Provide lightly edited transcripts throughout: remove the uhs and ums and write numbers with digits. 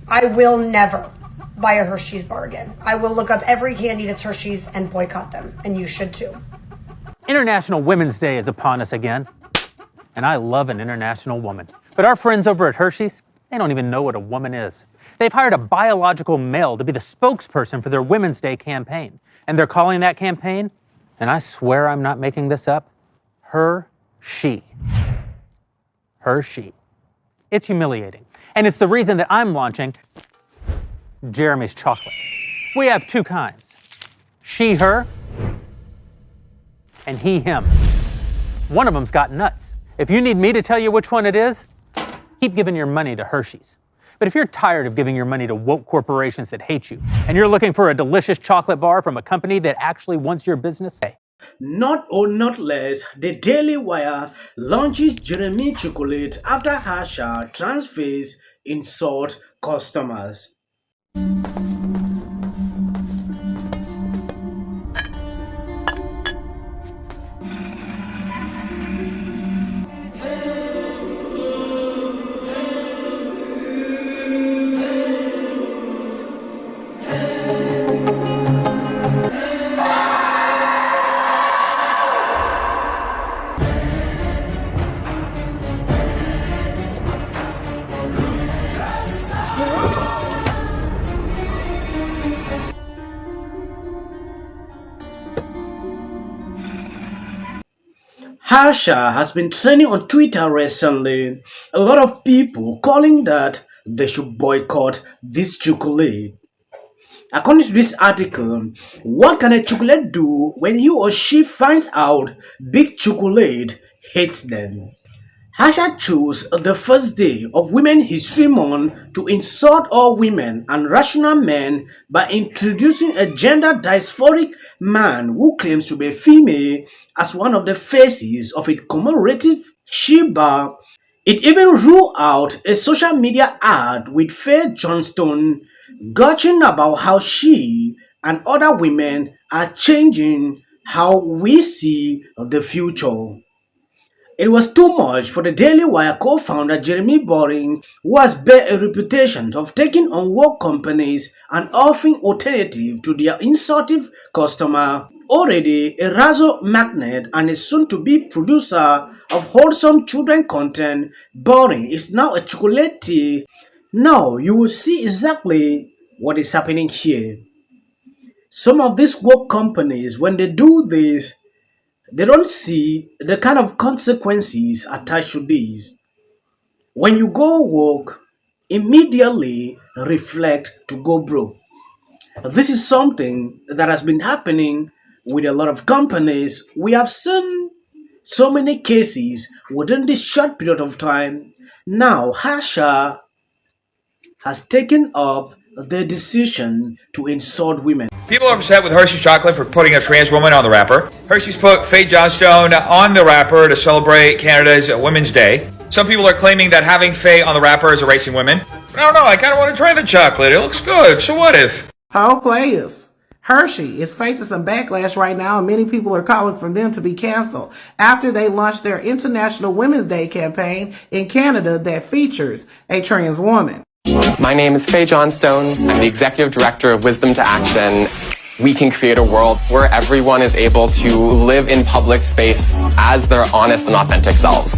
I will never buy a Hershey's bar again. I will look up every candy that's Hershey's and boycott them, and you should too. International Women's Day is upon us again, and I love an international woman. But our friends over at Hershey's, they don't even know what a woman is. They've hired a biological male to be the spokesperson for their Women's Day campaign, and they're calling that campaign, and I swear I'm not making this up, Hershey. Hershey. It's humiliating, and it's the reason that I'm launching Jeremy's chocolate. We have two kinds, she, her, and he, him. One of them's got nuts. If you need me to tell you which one it is, keep giving your money to Hershey's. But if you're tired of giving your money to woke corporations that hate you, and you're looking for a delicious chocolate bar from a company that actually wants your business, hey. Not or not less, the Daily Wire launches Jeremy chocolate after Hershey transfers insult customers. Hershey has been trending on Twitter recently. A lot of people calling that they should boycott this chocolate. According to this article, what can a chocolate do when he or she finds out Big Chocolate hates them? Hershey chose the first day of Women's History Month to insult all women and rational men by introducing a gender dysphoric man who claims to be female as one of the faces of its commemorative Sheba. It even ruled out a social media ad with Faye Johnston gushing about how she and other women are changing how we see the future. It was too much for the Daily Wire co-founder Jeremy Boring, who has built a reputation of taking on woke companies and offering alternative to their insultive customer. Already a razzle magnet and a soon-to-be producer of wholesome children content, Boring is now a chocolatier. Now you will see exactly what is happening here. Some of these woke companies, when they do this, they don't see the kind of consequences attached to these. When you go woke, immediately reflect to go broke. This is something that has been happening with a lot of companies. We have seen so many cases within this short period of time. Now, Hershey has taken up the decision to insult women. People are upset with Hershey's chocolate for putting a trans woman on the wrapper. Hershey's put Faye Johnstone on the wrapper to celebrate Canada's Women's Day. Some people are claiming that having Faye on the wrapper is erasing women. But I don't know, I kind of want to try the chocolate. It looks good, so what if? How players? Hershey is facing some backlash right now, and many people are calling for them to be canceled after they launched their International Women's Day campaign in Canada that features a trans woman. My name is Faye Johnstone. I'm the Executive Director of Wisdom to Action. We can create a world where everyone is able to live in public space as their honest and authentic selves.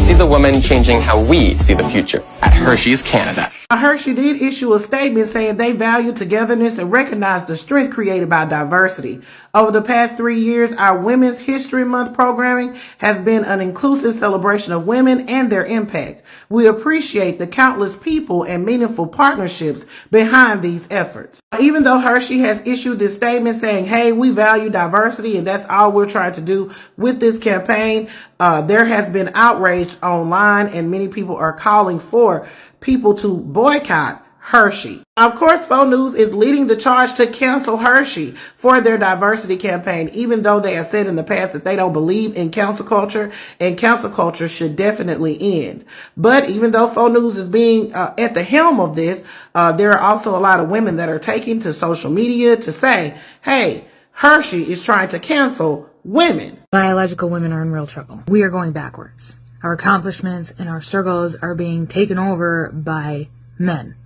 See the women changing how we see the future at Hershey's Canada. Hershey did issue a statement saying they value togetherness and recognize the strength created by diversity. Over the past 3 years, our Women's History Month programming has been an inclusive celebration of women and their impact. We appreciate the countless people and meaningful partnerships behind these efforts. Even though Hershey has issued this statement saying, hey, we value diversity and that's all we're trying to do with this campaign, there has been outrage online and many people are calling for people to boycott Hershey. Of course, Faux News is leading the charge to cancel Hershey for their diversity campaign, even though they have said in the past that they don't believe in cancel culture, and cancel culture should definitely end. But even though Faux News is being at the helm of this, there are also a lot of women that are taking to social media to say, hey, Hershey is trying to cancel women. Biological women are in real trouble. We are going backwards. Our accomplishments and our struggles are being taken over by men.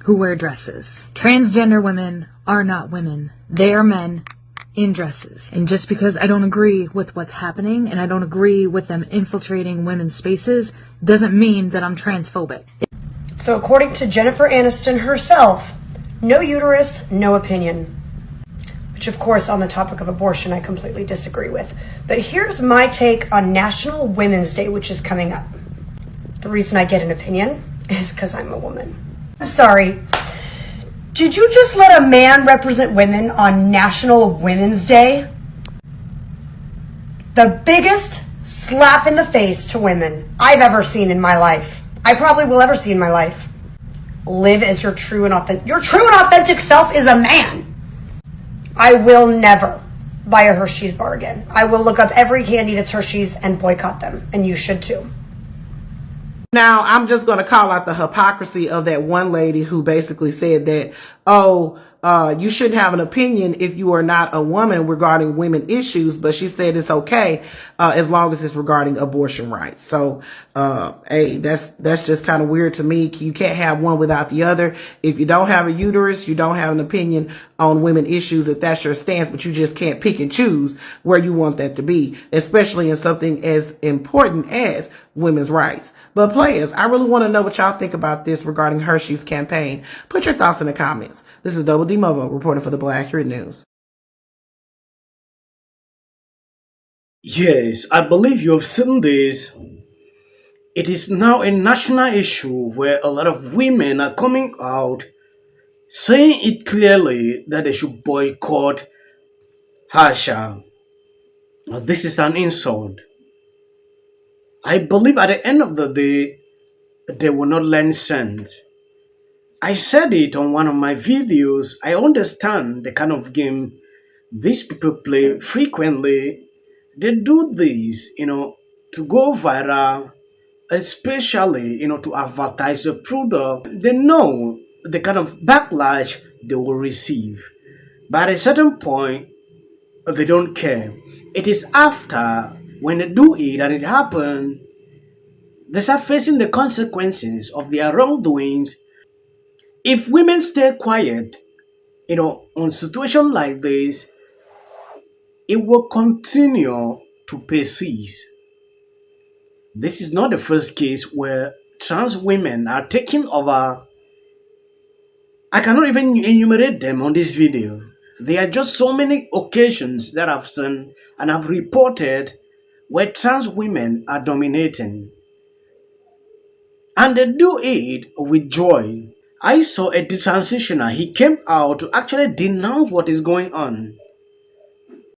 who wear dresses. Transgender women are not women. They are men in dresses. And just because I don't agree with what's happening and I don't agree with them infiltrating women's spaces doesn't mean that I'm transphobic. So according to Jennifer Aniston herself, no uterus, no opinion. Which of course on the topic of abortion I completely disagree with. But here's my take on National Women's Day, which is coming up. The reason I get an opinion is because I'm a woman. I'm sorry. Did you just let a man represent women on National Women's Day? The biggest slap in the face to women I've ever seen in my life. I probably will ever see in my life. Live as your true and authentic self is a man. I will never buy a Hershey's bar again. I will look up every candy that's Hershey's and boycott them. And you should too. Now, I'm just going to call out the hypocrisy of that one lady who basically said that, you shouldn't have an opinion if you are not a woman regarding women issues, but she said it's okay as long as it's regarding abortion rights. So, hey, that's just kind of weird to me. You can't have one without the other. If you don't have a uterus, you don't have an opinion on women issues, if that's your stance, but you just can't pick and choose where you want that to be, especially in something as important as women's rights. But players, I really want to know what y'all think about this regarding Hershey's campaign. Put your thoughts in the comments. This is Double D Mobo reporting for the Black Accurate News. Yes, I believe you have seen this. It is now a national issue where a lot of women are coming out saying it clearly that they should boycott Hershey. Now, this is an insult. I believe at the end of the day, they will not learn sense. I said it on one of my videos. I understand the kind of game these people play frequently. They do this, to go viral, especially, to advertise a product. They know the kind of backlash they will receive. But at a certain point, they don't care. It is after, when they do it and it happens, they start facing the consequences of their wrongdoings. If women stay quiet, on situations like this, it will continue to persist. This is not the first case where trans women are taking over. I cannot even enumerate them on this video. There are just so many occasions that I've seen and I've reported where trans women are dominating. And they do it with joy. I saw a detransitioner. He came out to actually denounce what is going on.